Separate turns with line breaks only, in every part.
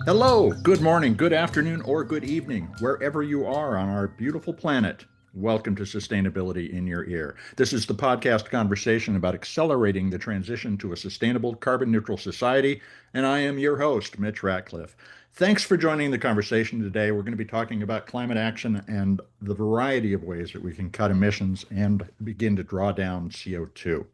Hello, good morning, good afternoon, or good evening, wherever you are on our beautiful planet. Welcome to Sustainability in Your Ear. This is the podcast conversation about accelerating the transition to a sustainable carbon neutral society, and I am your host, Mitch Ratcliffe. Thanks for joining the conversation today. We're going to be talking about climate action and the variety of ways that we can cut emissions and begin to draw down CO2.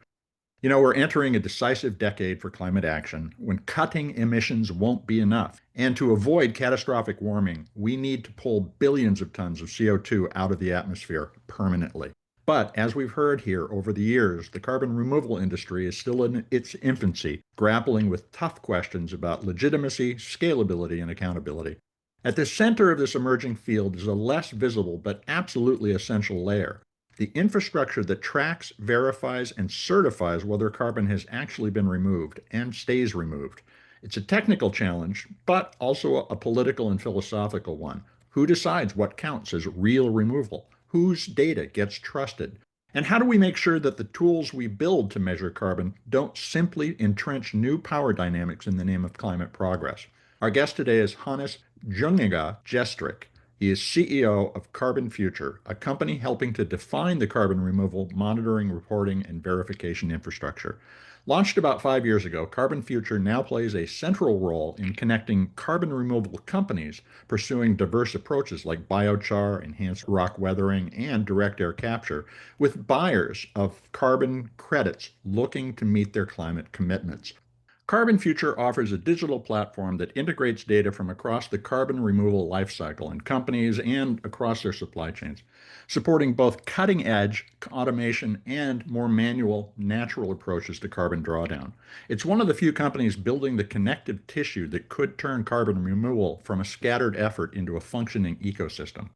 You know, we're entering a decisive decade for climate action when cutting emissions won't be enough. And to avoid catastrophic warming, we need to pull billions of tons of CO2 out of the atmosphere permanently. But as we've heard here over the years, the carbon removal industry is still in its infancy, grappling with tough questions about legitimacy, scalability, and accountability. At the center of this emerging field is a less visible but absolutely essential layer: the infrastructure that tracks, verifies, and certifies whether carbon has actually been removed and stays removed. It's a technical challenge, but also a political and philosophical one. Who decides what counts as real removal? Whose data gets trusted? And how do we make sure that the tools we build to measure carbon don't simply entrench new power dynamics in the name of climate progress? Our guest today is Hannes Junginger-Gestrich. He is CEO of Carbonfuture, a company helping to define the carbon removal, monitoring, reporting, and verification infrastructure. Launched about 5 years ago, Carbonfuture now plays a central role in connecting carbon removal companies pursuing diverse approaches like biochar, enhanced rock weathering, and direct air capture with buyers of carbon credits looking to meet their climate commitments. Carbonfuture offers a digital platform that integrates data from across the carbon removal lifecycle in companies and across their supply chains, supporting both cutting edge automation and more manual, natural approaches to carbon drawdown. It's one of the few companies building the connective tissue that could turn carbon removal from a scattered effort into a functioning ecosystem.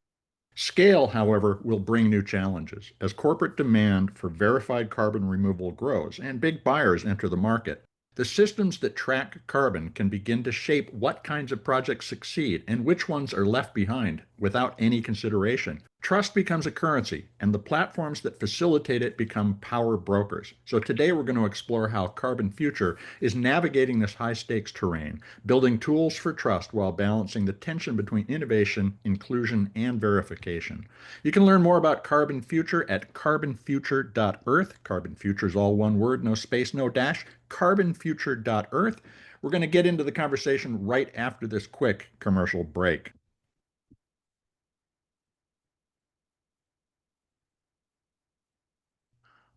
Scale, however, will bring new challenges as corporate demand for verified carbon removal grows and big buyers enter the market. The systems that track carbon can begin to shape what kinds of projects succeed and which ones are left behind without any consideration. Trust becomes a currency, and the platforms that facilitate it become power brokers. So today we're going to explore how Carbonfuture is navigating this high-stakes terrain, building tools for trust while balancing the tension between innovation, inclusion, and verification. You can learn more about Carbonfuture at carbonfuture.earth. Carbonfuture is all one word, no space, no dash. Carbonfuture.earth. We're going to get into the conversation right after this quick commercial break.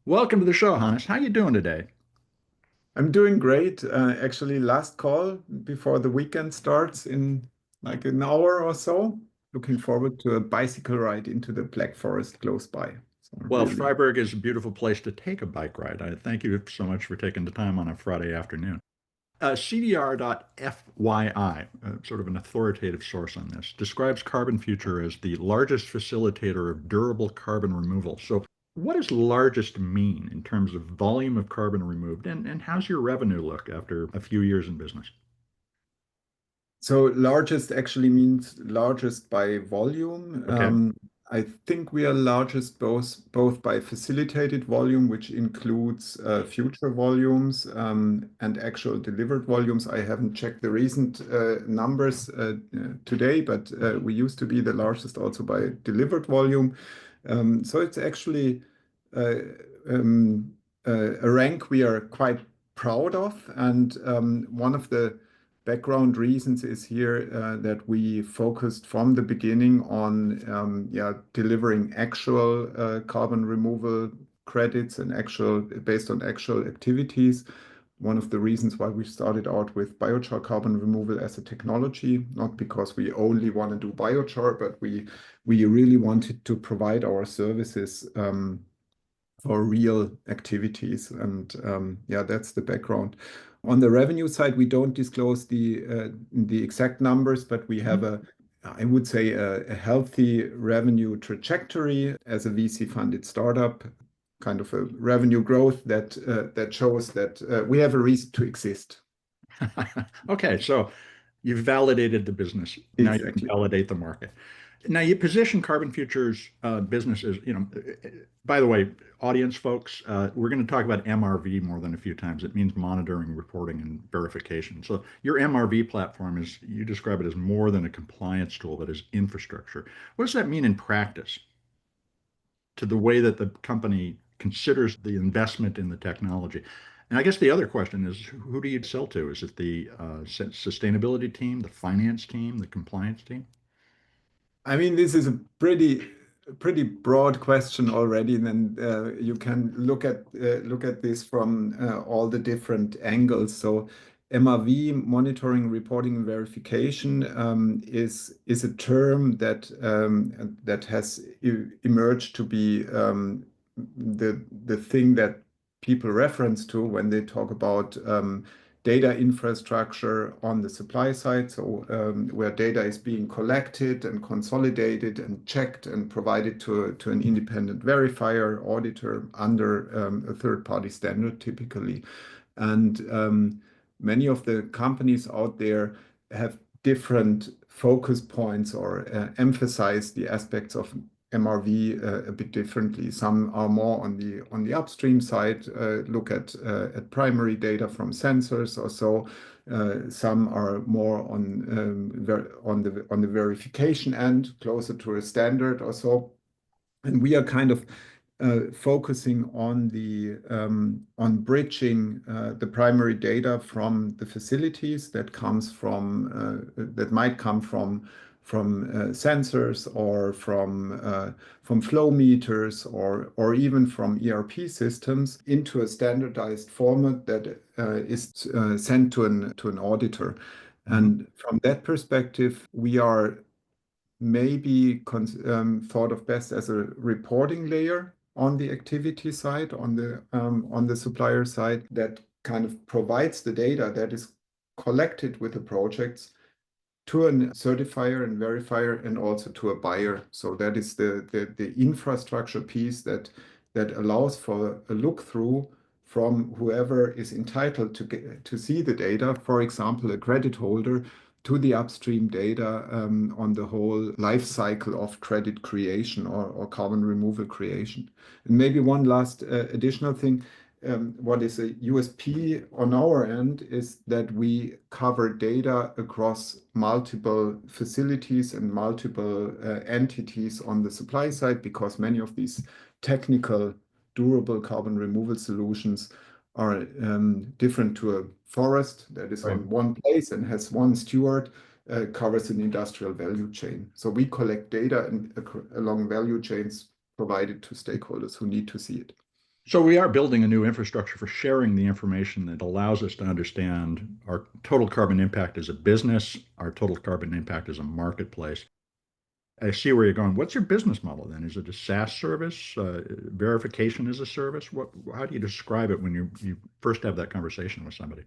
Welcome to the show, Hannes. How you doing today?
I'm doing great. Actually, last call before the weekend starts in like an hour or so. Looking forward to a bicycle ride into the Black Forest close by. So
Well,
really,
Freiburg is a beautiful place to take a bike ride. I thank you so much for taking the time on a Friday afternoon. CDR.fyi, sort of an authoritative source on this, describes Carbonfuture as the largest facilitator of durable carbon removal. So, what does largest mean in terms of volume of carbon removed, and how's your revenue look after a few years in business?
so largest actually means largest by volume.
Okay.
I think we are largest both by facilitated volume, which includes future volumes and actual delivered volumes. I haven't checked the recent numbers today, but we used to be the largest also by delivered volume. So it's actually uh, um, a rank we are quite proud of. And one of the background reasons is here that we focused from the beginning on delivering actual carbon removal credits and actual based on actual activities. One of the reasons why we started out with biochar carbon removal as a technology, not because we only want to do biochar, but we really wanted to provide our services for real activities. And yeah, that's the background. On the revenue side, we don't disclose the exact numbers, but we have I would say, a healthy revenue trajectory as a VC-funded startup, kind of a revenue growth that shows that we have a reason to exist.
Okay, so you've validated the business. Now you can
Exactly.
validate the market. Now you position Carbonfuture's business as, by the way, audience folks, we're going to talk about MRV more than a few times. It means monitoring, reporting, and verification. So your MRV platform is, you describe it as more than a compliance tool, but as infrastructure. What does that mean in practice to the way that the company considers the investment in the technology? And I guess the other question is, who do you sell to? Is it the sustainability team, the finance team, the compliance team?
I mean, this is a pretty broad question already, and then you can look at this from all the different angles. So, MRV, monitoring, reporting, and verification, is a term that has emerged to be the thing that people reference to when they talk about data infrastructure on the supply side, so where data is being collected and consolidated and checked and provided to an independent verifier, auditor under a third-party standard typically. And many of the companies out there have different focus points or emphasize the aspects of MRV a bit differently. Some are more on the upstream side, look at primary data from sensors or so. Some are more on the verification end, closer to a standard or so. And we are kind of focusing on bridging the primary data from the facilities that might come from sensors or from flow meters or even from ERP systems into a standardized format that is sent to an auditor. And from that perspective, we are maybe thought of best as a reporting layer on the activity side, on the supplier side, that kind of provides the data that is collected with the projects to a certifier and verifier and also to a buyer. So that is the infrastructure piece that allows for a look through from whoever is entitled to see the data, for example, a credit holder, to the upstream data on the whole life cycle of credit creation or carbon removal creation. And maybe one last additional thing. What is a USP on our end is that we cover data across multiple facilities and multiple entities on the supply side, because many of these technical, durable carbon removal solutions are different to a forest that is
Right.
on one place and has one steward, covers an industrial value chain. So we collect data along value chains provided to stakeholders who need to see it.
So we are building a new infrastructure for sharing the information that allows us to understand our total carbon impact as a business, our total carbon impact as a marketplace. I see where you're going. What's your business model then? Is it a SaaS service, verification as a service? How do you describe it when you first have that conversation with somebody?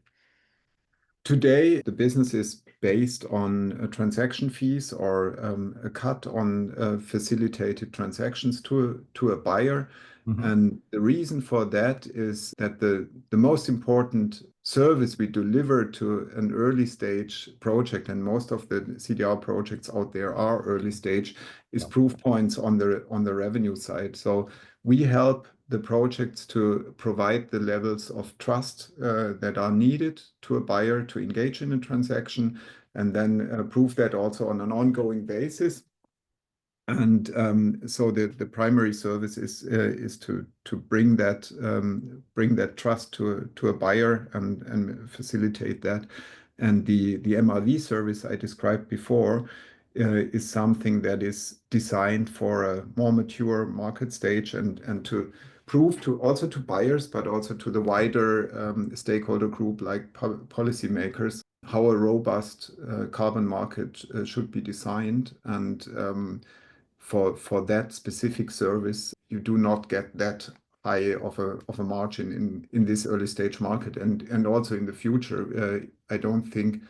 Today, the business is based on transaction fees or a cut on facilitated transactions to a buyer.
Mhm.
And the reason for that is that the most important service we deliver to an early stage project, and most of the CDR projects out there are early stage, is
Yeah.
proof points on the revenue side. So we help the projects to provide the levels of trust that are needed to a buyer to engage in a transaction, and then prove that also on an ongoing basis. And so the primary service is to bring that trust to a buyer and facilitate that. And the MRV service I described before is something that is designed for a more mature market stage and to prove to also to buyers, but also to the wider stakeholder group like policymakers, how a robust carbon market should be designed. And for that specific service, you do not get that high of a margin in this early stage market, and also in the future. I don't think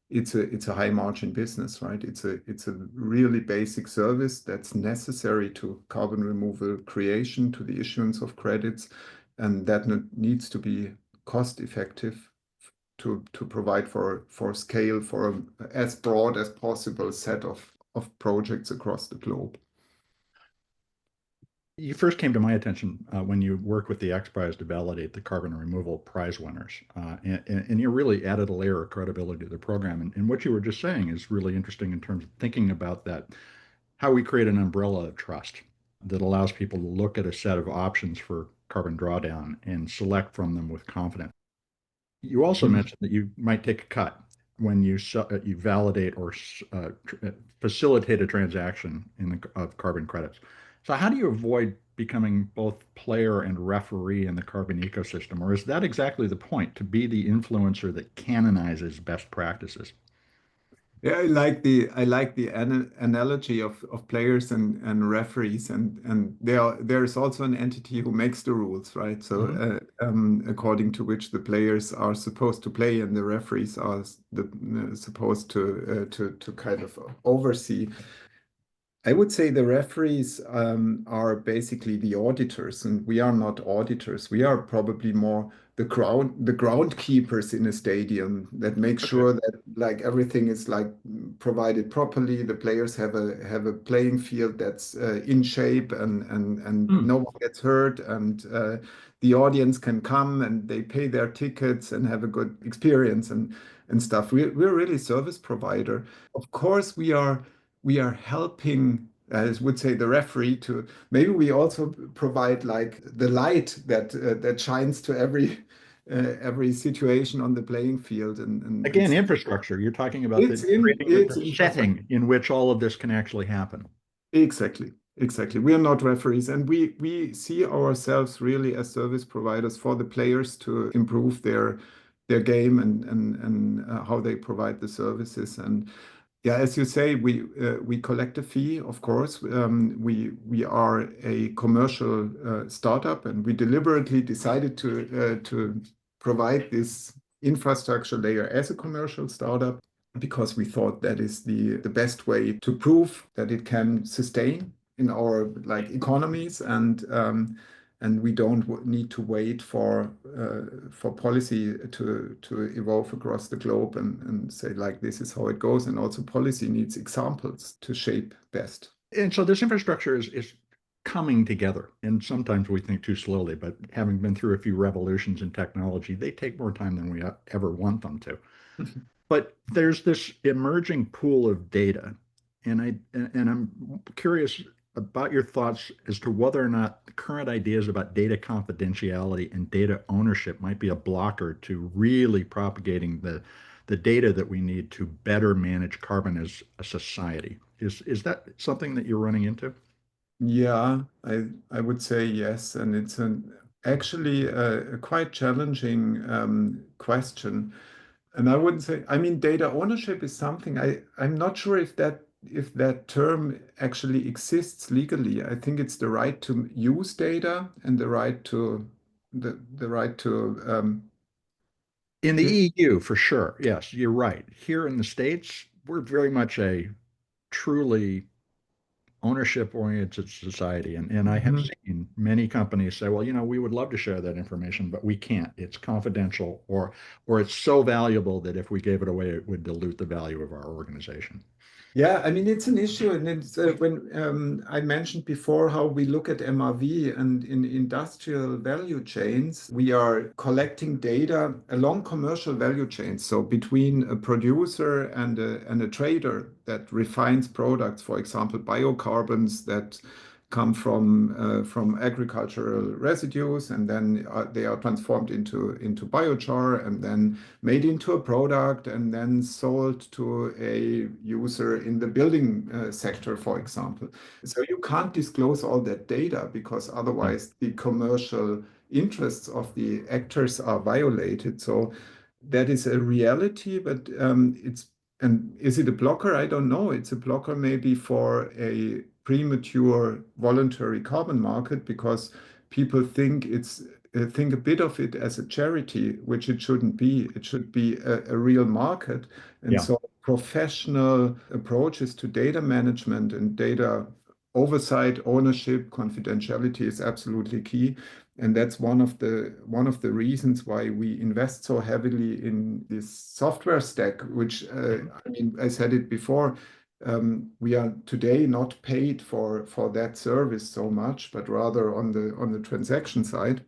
it's a high margin business, right? It's a really basic service that's necessary to carbon removal creation, to the issuance of credits, and that needs to be cost effective to provide for scale for as broad as possible set of projects across the globe.
You first came to my attention when you worked with the X Prize to validate the carbon removal prize winners. And you really added a layer of credibility to the program. And what you were just saying is really interesting in terms of thinking about that, how we create an umbrella of trust that allows people to look at a set of options for carbon drawdown and select from them with confidence. You also
Mhm.
mentioned that you might take a cut when you validate or facilitate a transaction of carbon credits. So how do you avoid becoming both player and referee in the carbon ecosystem? Or is that exactly the point, to be the influencer that canonizes best practices?
Yeah, I like the analogy of players and referees, and there's also an entity who makes the rules, right? So
Mhm.
according to which the players are supposed to play, and the referees are supposed to kind of oversee. I would say the referees are basically the auditors, and we are not auditors. We are probably more the groundkeepers in a stadium that make
Okay.
sure that like everything is like provided properly. The players have a playing field that's in shape, and
Hmm.
no one gets hurt, and the audience can come and they pay their tickets and have a good experience and stuff. We're really service provider. Of course, we are helping, I would say, the referee to maybe we also provide like the light that shines to every situation on the playing field and
Again,
stuff.
infrastructure. You're talking about creating
It's
the
infrastructure.
setting in which all of this can actually happen.
Exactly. Exactly. We are not referees, and we see ourselves really as service providers for the players to improve their game and how they provide the services. And yeah, as you say, we collect a fee, of course. We are a commercial startup, and we deliberately decided to provide this infrastructure layer as a commercial startup because we thought that is the best way to prove that it can sustain in our like economies, and we don't need to wait for policy to evolve across the globe and say like this is how it goes. And also policy needs examples to shape best.
And so this infrastructure is coming together. And sometimes we think too slowly, but having been through a few revolutions in technology, they take more time than we ever want them to. But there's this emerging pool of data, and I'm curious about your thoughts as to whether or not the current ideas about data confidentiality and data ownership might be a blocker to really propagating the data that we need to better manage carbon as a society. Is that something that you're running into?
Yeah, I would say yes, and it's actually a quite challenging question. And I wouldn't say, I mean, data ownership is something I'm not sure if that term actually exists legally. I think it's the right to use data and the right to
In the
yeah.
EU, for sure. Yes, you're right. Here in the States, we're very much a truly ownership oriented society. And I have
Mhm.
seen many companies say, well, we would love to share that information, but we can't. It's confidential or it's so valuable that if we gave it away, it would dilute the value of our organization.
Yeah, I mean, it's an issue. And it's when I mentioned before how we look at MRV and in industrial value chains, we are collecting data along commercial value chains. So between a producer and a trader that refines products, for example, biocarbons that come from agricultural residues, and then they are transformed into biochar, and then made into a product and then sold to a user in the building sector, for example. So you can't disclose all that data because
Yeah.
otherwise the commercial interests of the actors are violated. So that is a reality, but and is it a blocker? I don't know. It's a blocker maybe for a premature voluntary carbon market because people think a bit of it as a charity, which it shouldn't be. It should be a real market. And
Yeah.
so professional approaches to data management and data oversight, ownership, confidentiality is absolutely key. And that's one of the reasons why we invest so heavily in this software stack, which I mean, I said it before, we are today not paid for that service so much, but rather on the transaction side.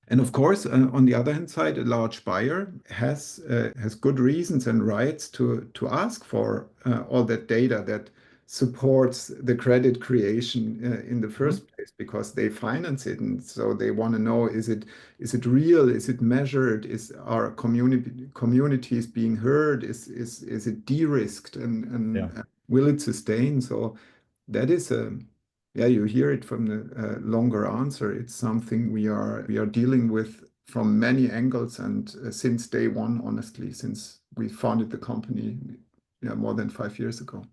And of course, on the other hand side, a large buyer has good reasons and rights to ask for all that data that supports the credit creation in the first place, because they finance it, and so they want to know, is it real? Is it measured? Are communities being heard? Is it de-risked,
Yeah.
and will it sustain? So that is a yeah, you hear it from the longer answer. It's something we are dealing with from many angles, and since day one, honestly, since we founded the company, yeah, more than 5 years ago.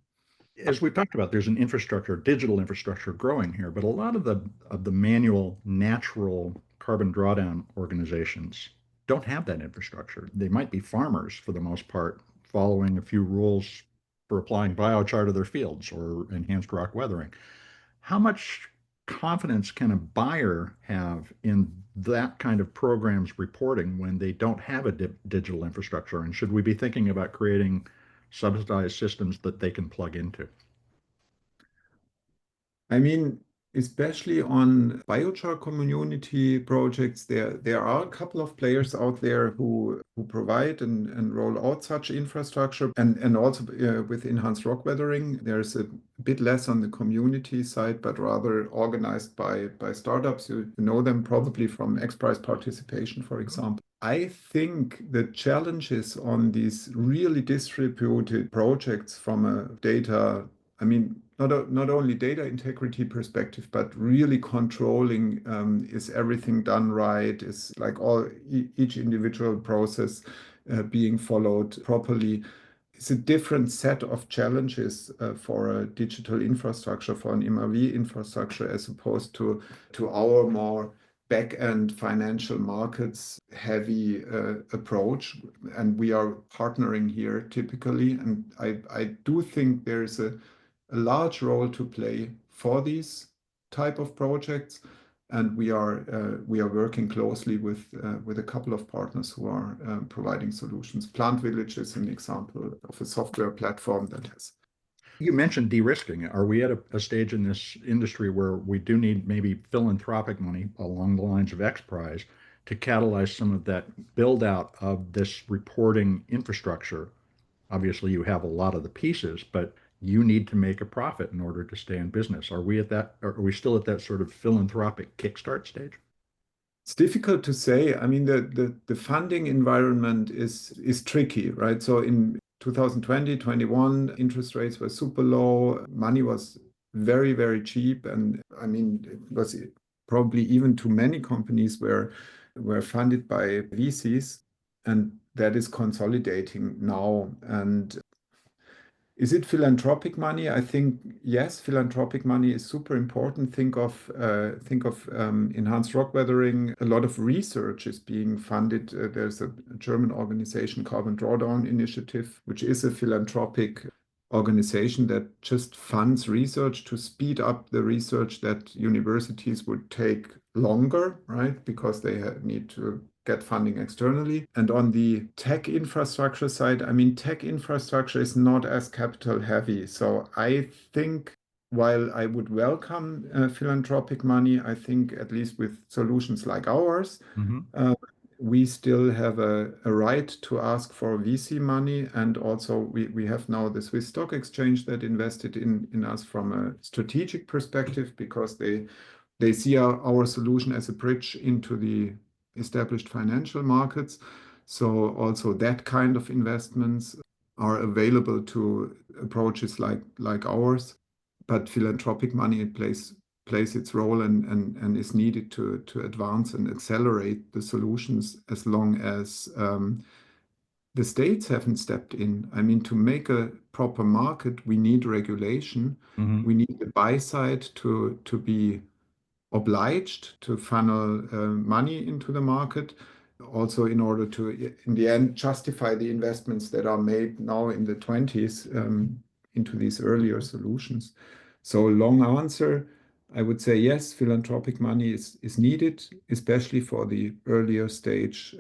As we've talked about, there's an infrastructure, digital infrastructure growing here, but a lot of the manual, natural carbon drawdown organizations don't have that infrastructure. They might be farmers for the most part, following a few rules for applying biochar to their fields or enhanced rock weathering. How much confidence can a buyer have in that kind of programs reporting when they don't have a digital infrastructure? And should we be thinking about creating subsidized systems that they can plug into?
I mean, especially on biochar community projects, there are a couple of players out there who provide and roll out such infrastructure, and also with enhanced rock weathering, there's a bit less on the community side, but rather organized by startups. You know them probably from X Prize participation, for example. I think the challenges on these really distributed projects from a data, I mean, not only data integrity perspective, but really controlling, is everything done right? Is like each individual process being followed properly? It's a different set of challenges for a digital infrastructure, for an MRV infrastructure, as opposed to our more back-end financial markets heavy approach. And we are partnering here typically. And I do think there's a large role to play for these type of projects. And we are working closely with a couple of partners who are providing solutions. Plant Village is an example of a software platform that has.
You mentioned de-risking. Are we at a stage in this industry where we do need maybe philanthropic money along the lines of X Prize to catalyze some of that build out of this reporting infrastructure? Obviously, you have a lot of the pieces, but you need to make a profit in order to stay in business. Are we at that? Are we still at that sort of philanthropic kickstart stage?
It's difficult to say. I mean, the funding environment is tricky, right? So in 2020, 21, interest rates were super low. Money was very, very cheap. And I mean, it was probably even too many companies were funded by VCs, and that is consolidating now. And is it philanthropic money? I think yes, philanthropic money is super important. Think of enhanced rock weathering. A lot of research is being funded. There's a German organization, Carbon Drawdown Initiative, which is a philanthropic organization that just funds research to speed up the research that universities would take longer, right? Because they need to get funding externally. And on the tech infrastructure side, I mean, tech infrastructure is not as capital heavy. So I think while I would welcome philanthropic money, I think at least with solutions like ours, uh, we still have a right to ask for VC money. And also we have now the Swiss Stock Exchange that invested in us from a strategic perspective, because they see our solution as a bridge into the established financial markets. So also that kind of investments are available to approaches like ours. But philanthropic money, it plays its role and is needed to advance and accelerate the solutions, as long as the states haven't stepped in. I mean, to make a proper market, we need regulation.
Mm-hmm.
We need the buy side to be obliged to funnel money into the market, also in order to, in the end, justify the investments that are made now in the 20s into these earlier solutions. So long answer. I would say yes, philanthropic money is needed, especially for the earlier stage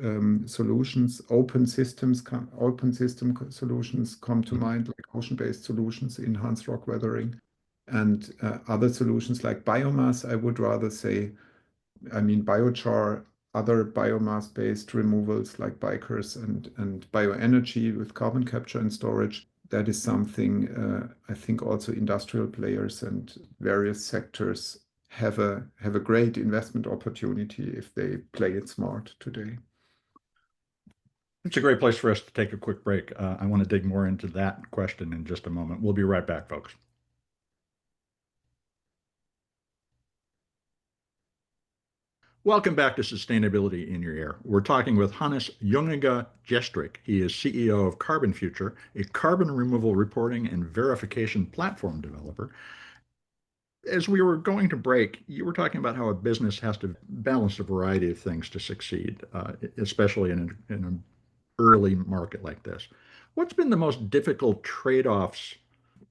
solutions. Open system solutions come to mind, like ocean-based solutions, enhanced rock weathering, and other solutions like biomass. I would rather say, I mean, biochar, other biomass-based removals like bikers and bioenergy with carbon capture and storage. That is something I think also industrial players and various sectors have a great investment opportunity if they play it smart today.
It's a great place for us to take a quick break. I want to dig more into that question in just a moment. We'll be right back, folks. Welcome back to Sustainability in Your Ear. We're talking with Hannes Junginger-Gestrich. He is CEO of Carbonfuture, a carbon removal reporting and verification platform developer. As we were going to break, you were talking about how a business has to balance a variety of things to succeed, especially in an early market like this. What's been the most difficult trade-offs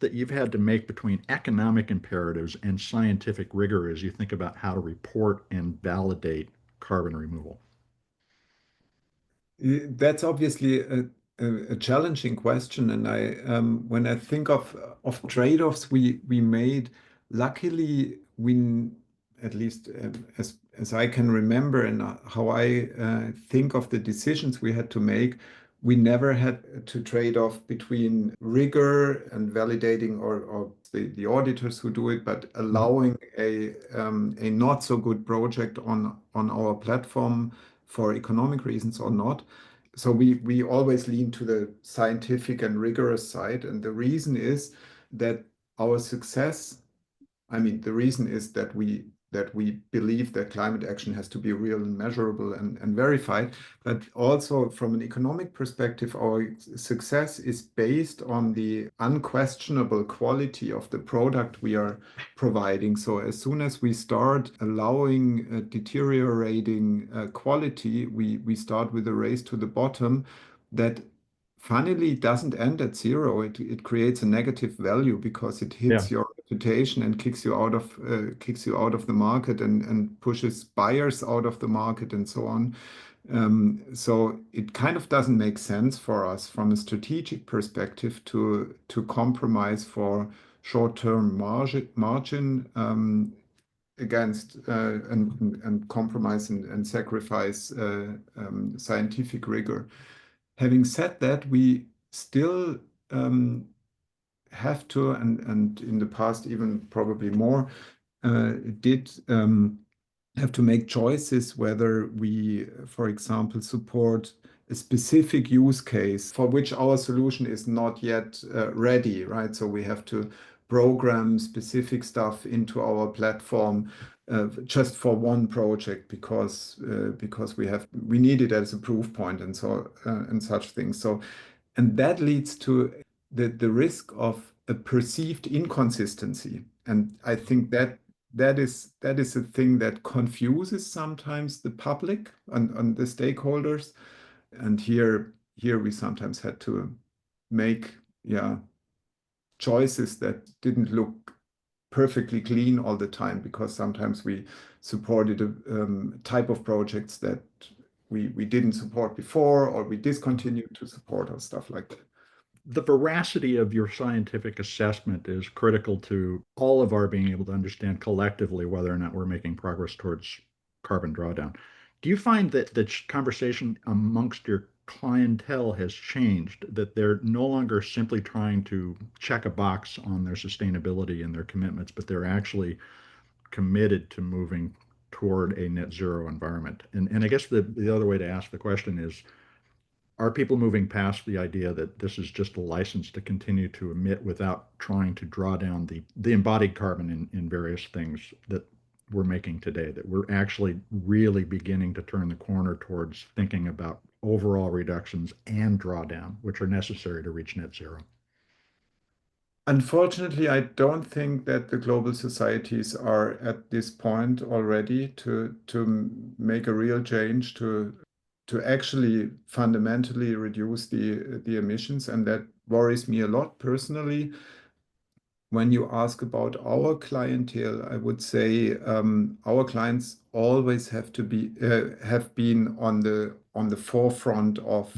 that you've had to make between economic imperatives and scientific rigor as you think about how to report and validate carbon removal?
That's obviously a challenging question, and when I think of trade-offs we made, luckily at least as I can remember and how I think of the decisions we had to make, we never had to trade off between rigor and validating or the auditors who do it, but allowing a not so good project on our platform for economic reasons or not. So we always lean to the scientific and rigorous side. And the reason is that our success, I mean, the reason is that we believe that climate action has to be real and measurable and verified. But also from an economic perspective, our success is based on the unquestionable quality of the product we are providing. So as soon as we start allowing deteriorating quality, we start with a race to the bottom that funnily doesn't end at zero. It creates a negative value because it hits your reputation and kicks you out of the market and pushes buyers out of the market and so on. So it kind of doesn't make sense for us from a strategic perspective to compromise for short-term margin against and compromise and sacrifice scientific rigor. Having said that, we still have to, and in the past even probably more, did have to make choices whether we, for example, support a specific use case for which our solution is not yet ready, right? So we have to program specific stuff into our platform just for one project because we need it as a proof point and so and such things. So and that leads to the risk of a perceived inconsistency. And I think that is a thing that confuses sometimes the public and the stakeholders. And here we sometimes had to make choices that didn't look perfectly clean all the time because sometimes we supported a type of projects that we didn't support before or we discontinued to support or stuff like that.
The veracity of your scientific assessment is critical to all of our being able to understand collectively whether or not we're making progress towards carbon drawdown. Do you find that the conversation amongst your clientele has changed, that they're no longer simply trying to check a box on their sustainability and their commitments, but they're actually committed to moving toward a net zero environment? And I guess the other way to ask the question is, are people moving past the idea that this is just a license to continue to emit without trying to draw down the embodied carbon in various things that we're making today, that we're actually really beginning to turn the corner towards thinking about overall reductions and drawdown, which are necessary to reach net zero?
Unfortunately, I don't think that the global societies are at this point already to make a real change to actually fundamentally reduce the emissions, and that worries me a lot personally. when you ask about our clientele, I would say our clients always have been on the forefront of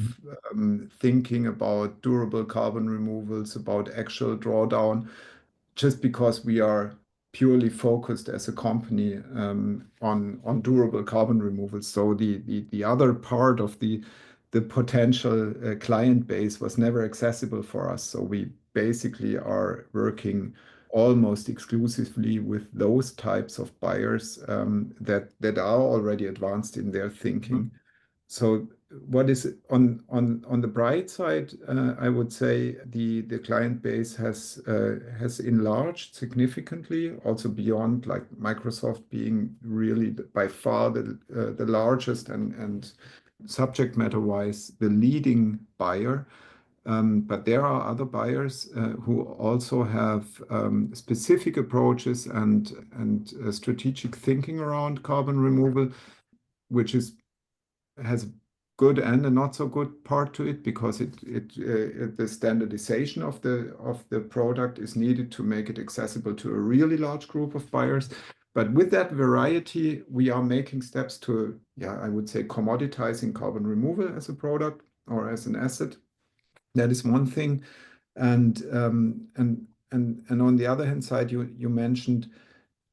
Mhm.
thinking about durable carbon removals, about actual drawdown, just because we are purely focused as a company on durable carbon removal. So the other part of the potential client base was never accessible for us. So we basically are working almost exclusively with those types of buyers that are already advanced in their
Mhm.
thinking. So what is on the bright side, I would say the client base has enlarged significantly, also beyond like Microsoft being really by far the largest and subject matter wise the leading buyer. But there are other buyers who also have specific approaches and strategic thinking around carbon removal, which has a good and a not so good part to it because the standardization of the product is needed to make it accessible to a really large group of buyers. But with that variety, we are making steps to, yeah, I would say commoditizing carbon removal as a product or as an asset. That is one thing. And on the other hand side, you mentioned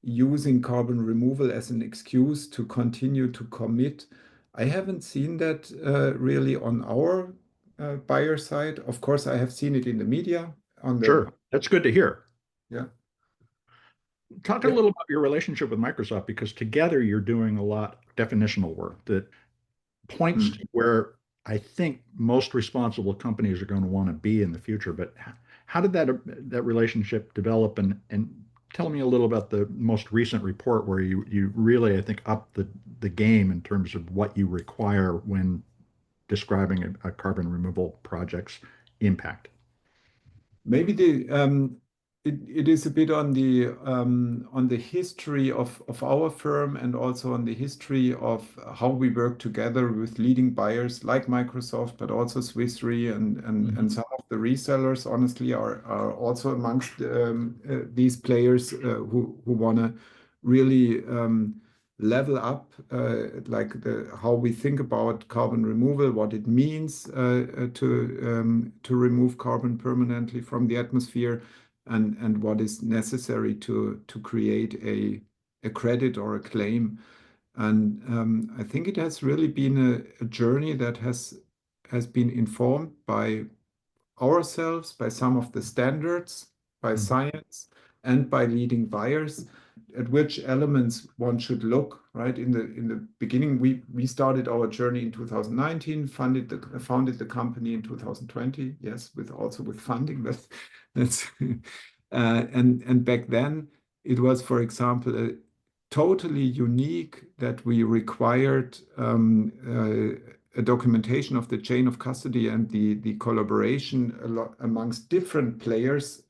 using carbon removal as an excuse to continue to commit. I haven't seen that really on our buyer side. Of course, I have seen it in the media on the,
Sure. That's good to hear.
yeah.
Talk a
Yeah.
little about your relationship with Microsoft because together you're doing a lot of definitional work that points
Mm.
to where I think most responsible companies are going to want to be in the future. But how did that relationship develop? And tell me a little about the most recent report where you really, I think, upped the game in terms of what you require when describing a carbon removal project's impact.
Maybe it is a bit on the history of our firm and also on the history of how we work together with leading buyers like Microsoft, but also Swiss Re and
Mhm.
some of the resellers, honestly, are also amongst these players who want to really level up like how we think about carbon removal, what it means to remove carbon permanently from the atmosphere, and what is necessary to create a credit or a claim. And I think it has really been a journey that has been informed by ourselves, by some of the standards, by
Mhm.
science, and by leading buyers, at which elements one should look, right? In the beginning, we started our journey in 2019, founded the company in 2020, yes, with funding, but that's and back then it was, for example, totally unique that we required a documentation of the chain of custody and the collaboration amongst different players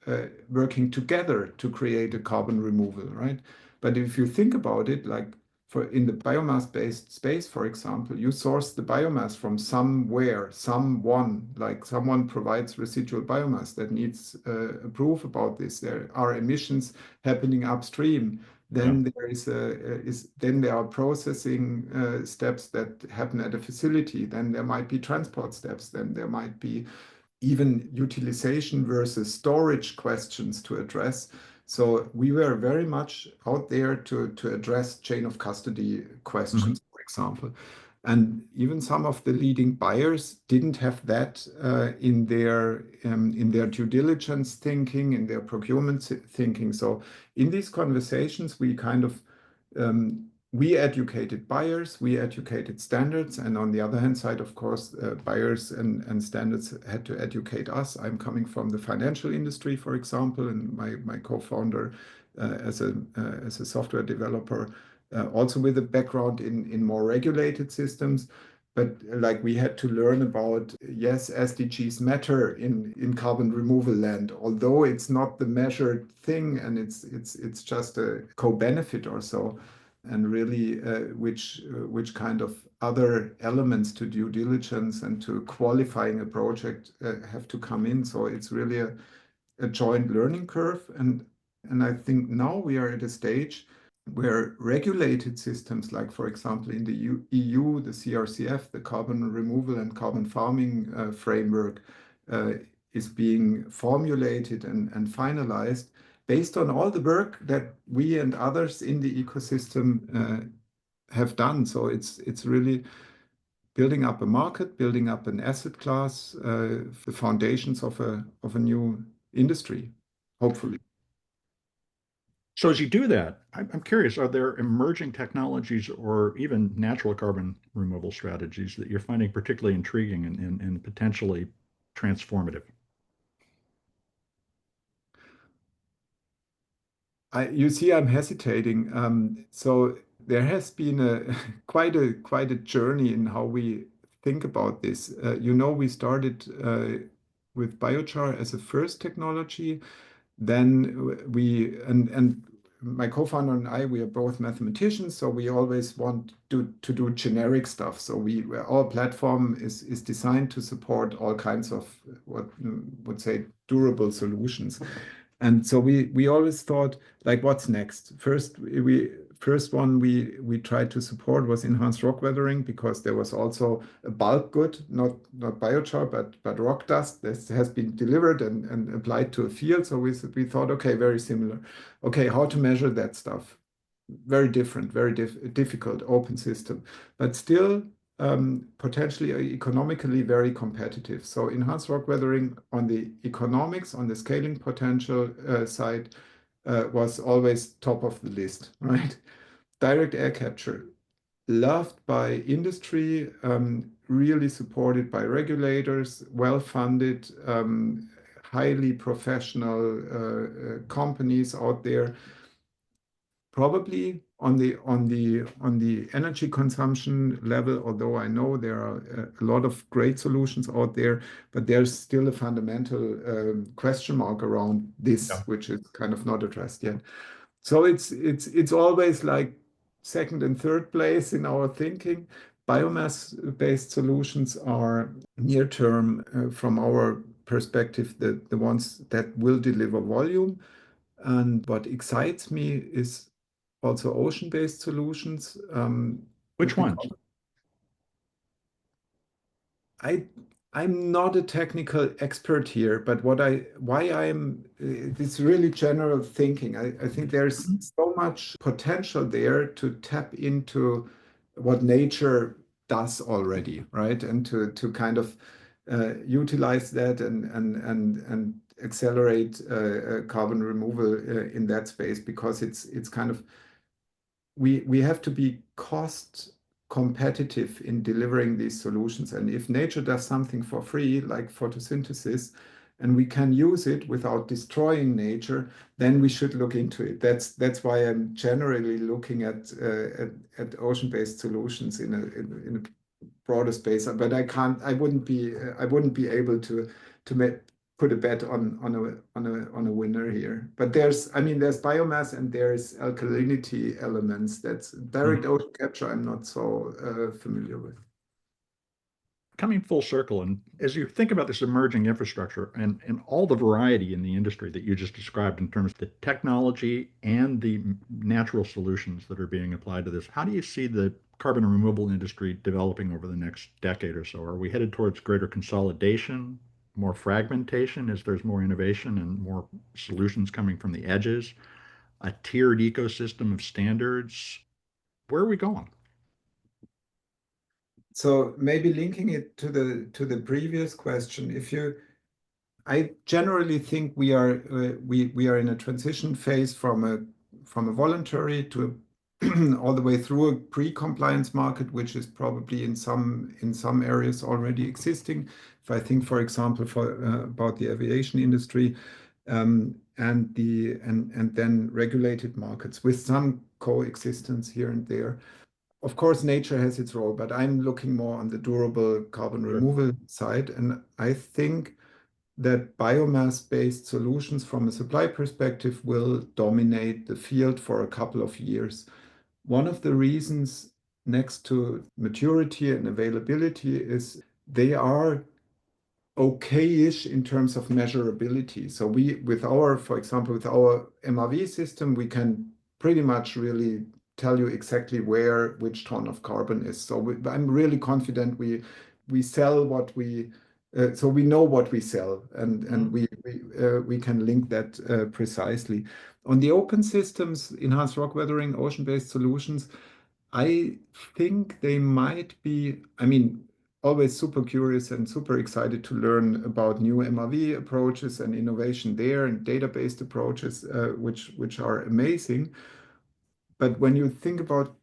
working together to create a carbon removal, right? But if you think about it, like for in the biomass-based space, for example, you source the biomass from somewhere, someone, like someone provides residual biomass that needs a proof about this. There are emissions happening upstream.
Yeah.
Then there are processing steps that happen at a facility. Then there might be transport steps. Then there might be even utilization versus storage questions to address. So we were very much out there to address chain of custody
Mhm.
questions, for example. And even some of the leading buyers didn't have that in their due diligence thinking, in their procurement thinking. So in these conversations, we kind of we educated buyers, we educated standards, and on the other hand side, of course, buyers and standards had to educate us. I'm coming from the financial industry, for example, and my co-founder as a software developer, also with a background in more regulated systems. But like we had to learn about, yes, SDGs matter in carbon removal land, although it's not the measured thing and it's just a co-benefit or so, and really which kind of other elements to due diligence and to qualifying a project have to come in. So it's really a joint learning curve. And I think now we are at a stage where regulated systems, like for example in the EU, the CRCF, the carbon removal and carbon farming framework, is being formulated and finalized based on all the work that we and others in the ecosystem have done. So it's really building up a market, building up an asset class, the foundations of a new industry, hopefully.
So as you do that, I'm curious, are there emerging technologies or even natural carbon removal strategies that you're finding particularly intriguing and potentially transformative?
You see, I'm hesitating. So there has been a quite a journey in how we think about this. We started with biochar as a first technology. Then and my co-founder and I, we are both mathematicians, so we always want to do generic stuff. So our platform is designed to support all kinds of what you would say durable solutions. And so we always thought, like, what's next? First one we tried to support was enhanced rock weathering, because there was also a bulk good, not biochar, but rock dust that has been delivered and applied to a field. So we thought, okay, very similar. Okay, how to measure that stuff? Very different, very difficult, open system, but still potentially economically very competitive. So enhanced rock weathering on the economics, on the scaling potential side, was always top of the list, right? Direct air capture, loved by industry, really supported by regulators, well-funded, highly professional companies out there. Probably on the energy consumption level, although I know there are a lot of great solutions out there, but there's still a fundamental question mark around this,
Yeah.
which is kind of not addressed yet. So it's always like second and third place in our thinking. Biomass-based solutions are near term, from our perspective, the ones that will deliver volume. And what excites me is also ocean-based solutions.
Which ones?
Because I I'm not a technical expert here, but why I'm this really general thinking. I think there's
Mhm.
so much potential there to tap into what nature does already, right? And to kind of utilize that and accelerate carbon removal in that space, because it's kind of we have to be cost competitive in delivering these solutions. And if nature does something for free, like photosynthesis, and we can use it without destroying nature, then we should look into it. That's why I'm generally looking at ocean-based solutions in a broader space. But I wouldn't be able to make put a bet on a winner here. But there's biomass and there's alkalinity elements. That's direct
Mhm.
ocean capture. I'm not so familiar with.
Coming full circle, and as you think about this emerging infrastructure and all the variety in the industry that you just described in terms of the technology and the natural solutions that are being applied to this, how do you see the carbon removal industry developing over the next decade or so? Are we headed towards greater consolidation, more fragmentation as there's more innovation and more solutions coming from the edges, a tiered ecosystem of standards? Where are we going?
So maybe linking it to the previous question, I generally think we are in a transition phase from a voluntary to all the way through a pre-compliance market, which is probably in some areas already existing. If I think, for example, about the aviation industry, and then regulated markets with some coexistence here and there. Of course, nature has its role, but I'm looking more on the durable carbon
Sure.
removal side, and I think that biomass-based solutions from a supply perspective will dominate the field for a couple of years. One of the reasons, next to maturity and availability, is they are okay-ish in terms of measurability. So with our, for example, with our MRV system, we can pretty much really tell you exactly where which ton of carbon is. So I'm really confident we sell what we so we know what we sell, and we can link that precisely. On the open systems, enhanced rock weathering, ocean-based solutions, I think they might be, I mean, always super curious and super excited to learn about new MRV approaches and innovation there and data-based approaches, which are amazing. But when you think about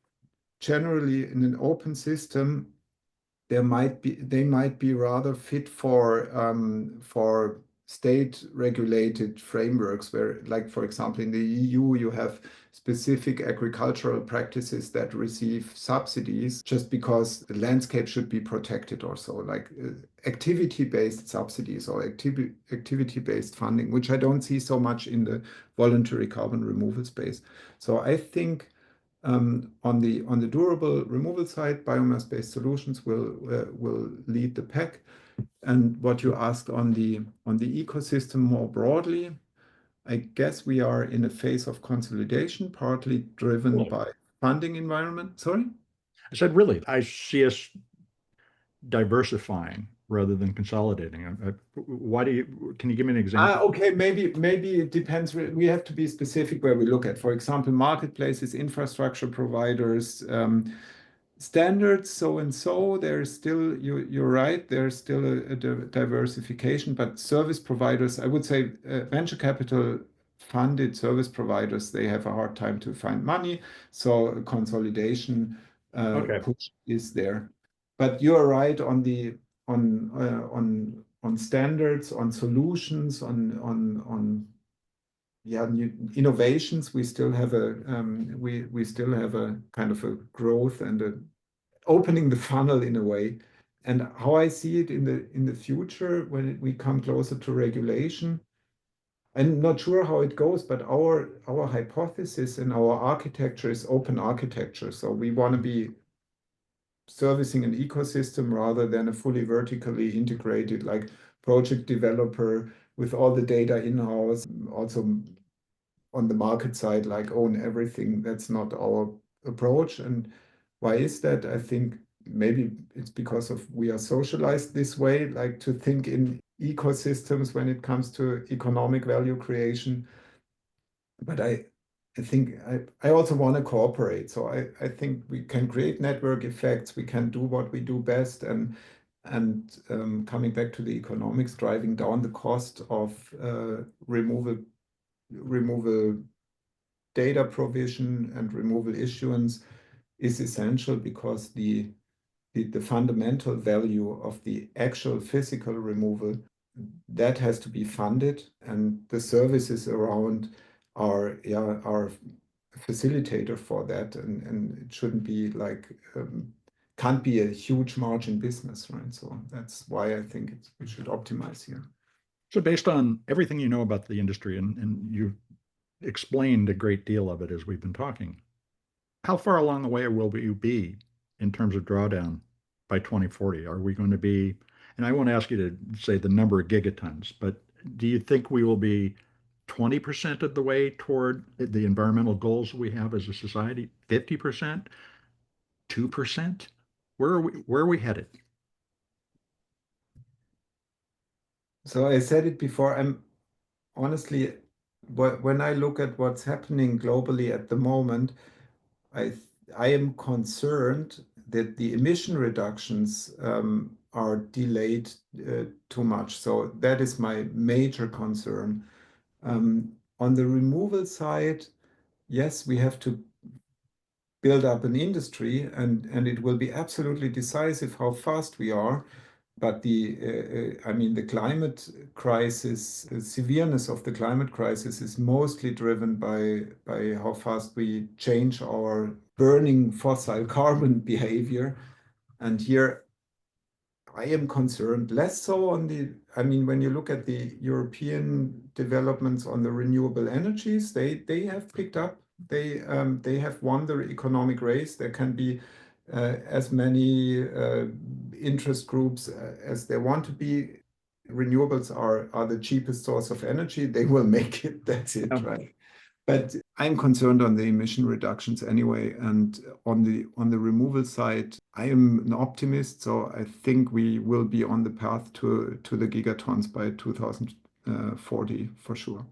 generally in an open system, they might be rather fit for state regulated frameworks where, like for example in the EU you have specific agricultural practices that receive subsidies just because the landscape should be protected or so, like activity-based subsidies or activity-based funding, which I don't see so much in the voluntary carbon removal space. So I think on the durable removal side, biomass-based solutions will lead the pack. And what you asked on the ecosystem more broadly, I guess we are in a phase of consolidation, partly driven
Really?
by funding environment. Sorry?
I said, really, I see us diversifying rather than consolidating. Why do you, can you give me an example?
Okay, maybe it depends. We have to be specific where we look at. For example, marketplaces, infrastructure providers, standards, so and so. There's still, you're right, there's still a diversification, but service providers, I would say venture capital funded service providers, they have a hard time to find money. So consolidation
Okay.
push is there. But you're right on the on standards, on solutions, on yeah, new innovations. We still have a we still have a kind of a growth and a opening the funnel in a way. And how I see it in the future when we come closer to regulation, I'm not sure how it goes, but our hypothesis and our architecture is open architecture. So we want to be servicing an ecosystem rather than a fully vertically integrated like project developer with all the data in-house. Also on the market side, like own everything. That's not our approach. And why is that? I think maybe it's because of we are socialized this way, like to think in ecosystems when it comes to economic value creation. But I think I also want to cooperate. So I think we can create network effects. We can do what we do best, and coming back to the economics, driving down the cost of removal data provision and removal issuance is essential because the fundamental value of the actual physical removal that has to be funded, and the services around are facilitator for that, and it shouldn't be like can't be a huge margin business, right? So that's why I think we should optimize here.
So based on everything you know about the industry, and you've explained a great deal of it as we've been talking, how far along the way will you be in terms of drawdown by 2040? Are we going to be, and I won't ask you to say the number of gigatons, but do you think we will be 20% of the way toward the environmental goals we have as a society? 50%? 2%? Where are we headed?
So I said it before, I'm honestly, when I look at what's happening globally at the moment, I I am concerned that the emission reductions are delayed too much. So that is my major concern. On the removal side, yes, we have to build up an industry, and it will be absolutely decisive how fast we are. But I mean, the climate crisis, the severeness of the climate crisis is mostly driven by how fast we change our burning fossil carbon behavior. And here I am concerned less so on the, I mean, when you look at the European developments on the renewable energies, they have picked up. They have won the economic race. There can be as many interest groups as there want to be renewables are the cheapest source of energy. They will make it. That's it, right? But I'm concerned on the emission reductions anyway, and on the removal side, I am an optimist. So I think we will be on the path to the gigatons by 2040 for sure.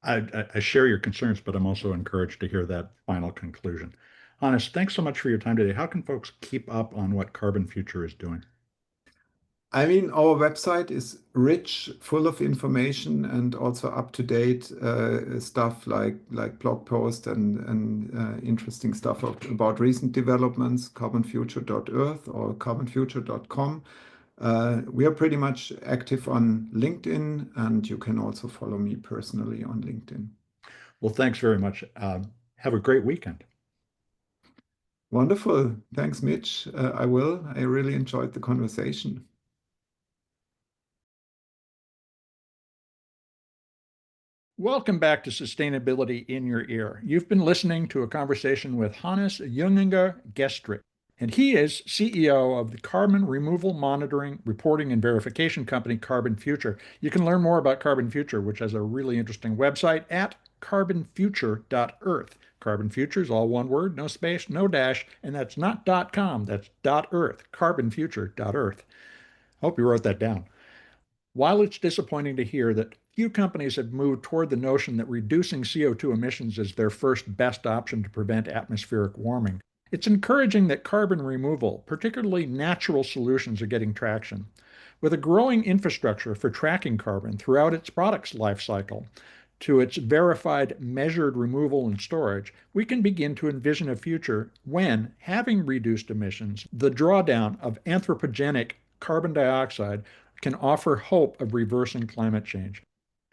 I share your concerns, but I'm also encouraged to hear that final conclusion. Hannes, thanks so much for your time today. How can folks keep up on what Carbonfuture is doing?
I mean, our website is rich, full of information and also up-to-date stuff like blog posts and interesting stuff about recent developments, carbonfuture.earth or carbonfuture.com. We are pretty much active on LinkedIn, and you can also follow me personally on LinkedIn.
Well, thanks very much. Have a great weekend.
Wonderful. Thanks, Mitch. I will. I really enjoyed the conversation.
Welcome back to Sustainability in Your Ear. You've been listening to a conversation with Hannes Junginger-Gestrich, and he is CEO of the carbon removal monitoring, reporting, and verification company Carbonfuture. You can learn more about Carbonfuture, which has a really interesting website at carbonfuture.earth. Carbonfuture is all one word, no space, no dash, and that's not .com, that's .earth, carbonfuture.earth. Hope you wrote that down. While it's disappointing to hear that few companies have moved toward the notion that reducing CO2 emissions is their first best option to prevent atmospheric warming, it's encouraging that carbon removal, particularly natural solutions, are getting traction. With a growing infrastructure for tracking carbon throughout its product's life cycle, to its verified measured removal and storage, we can begin to envision a future when, having reduced emissions, the drawdown of anthropogenic carbon dioxide can offer hope of reversing climate change.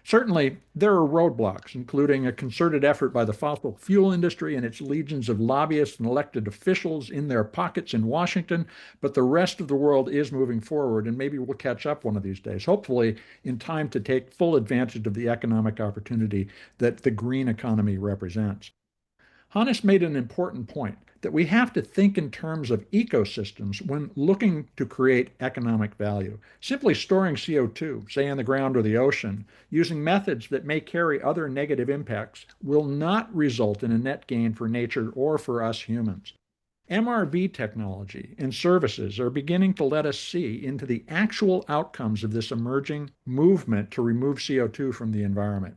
Certainly, there are roadblocks, including a concerted effort by the fossil fuel industry and its legions of lobbyists and elected officials in their pockets in Washington, but the rest of the world is moving forward, and maybe we'll catch up one of these days, hopefully in time to take full advantage of the economic opportunity that the green economy represents. Hannes made an important point that we have to think in terms of ecosystems when looking to create economic value. Simply storing CO2, say in the ground or the ocean, using methods that may carry other negative impacts, will not result in a net gain for nature or for us humans. MRV technology and services are beginning to let us see into the actual outcomes of this emerging movement to remove CO2 from the environment.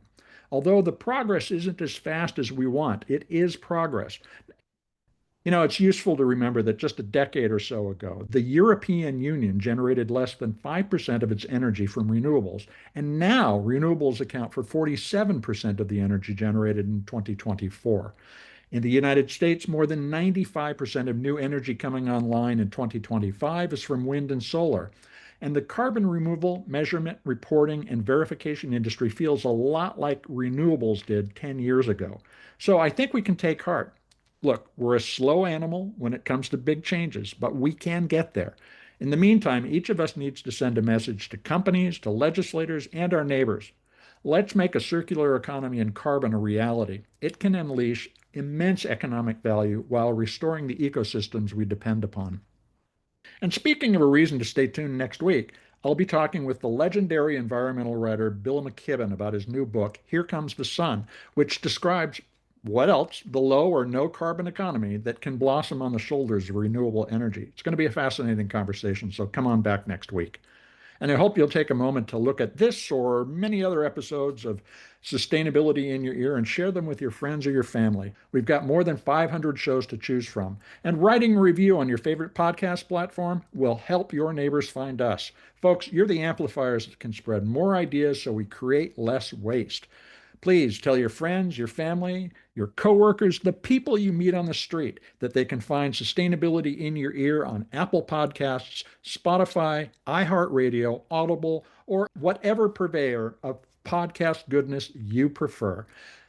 Although the progress isn't as fast as we want, it is progress. It's useful to remember that just a decade or so ago, the European Union generated less than 5% of its energy from renewables, and now renewables account for 47% of the energy generated in 2024. In the United States, more than 95% of new energy coming online in 2025 is from wind and solar. And the carbon removal, measurement, reporting, and verification industry feels a lot like renewables did 10 years ago. So I think we can take heart. Look, we're a slow animal when it comes to big changes, but we can get there. In the meantime, each of us needs to send a message to companies, to legislators, and our neighbors. Let's make a circular economy and carbon a reality. It can unleash immense economic value while restoring the ecosystems we depend upon. And speaking of a reason to stay tuned next week, I'll be talking with the legendary environmental writer Bill McKibben about his new book, Here Comes the Sun, which describes what else? The low or no carbon economy that can blossom on the shoulders of renewable energy. It's going to be a fascinating conversation, so come on back next week. And I hope you'll take a moment to look at this or many other episodes of Sustainability in Your Ear and share them with your friends or your family. We've got more than 500 shows to choose from. And writing a review on your favorite podcast platform will help your neighbors find us. Folks, you're the amplifiers that can spread more ideas so we create less waste. Please tell your friends, your family, your coworkers, the people you meet on the street that they can find Sustainability in Your Ear on Apple Podcasts, Spotify, iHeartRadio, Audible, or whatever purveyor of podcast goodness you prefer.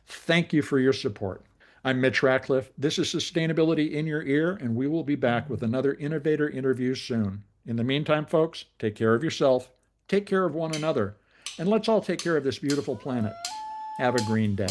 Thank you for your support. I'm Mitch Ratcliffe. This is Sustainability in Your Ear, and we will be back with another innovator interview soon. In the meantime, folks, take care of yourself, take care of one another, and let's all take care of this beautiful planet. Have a green day.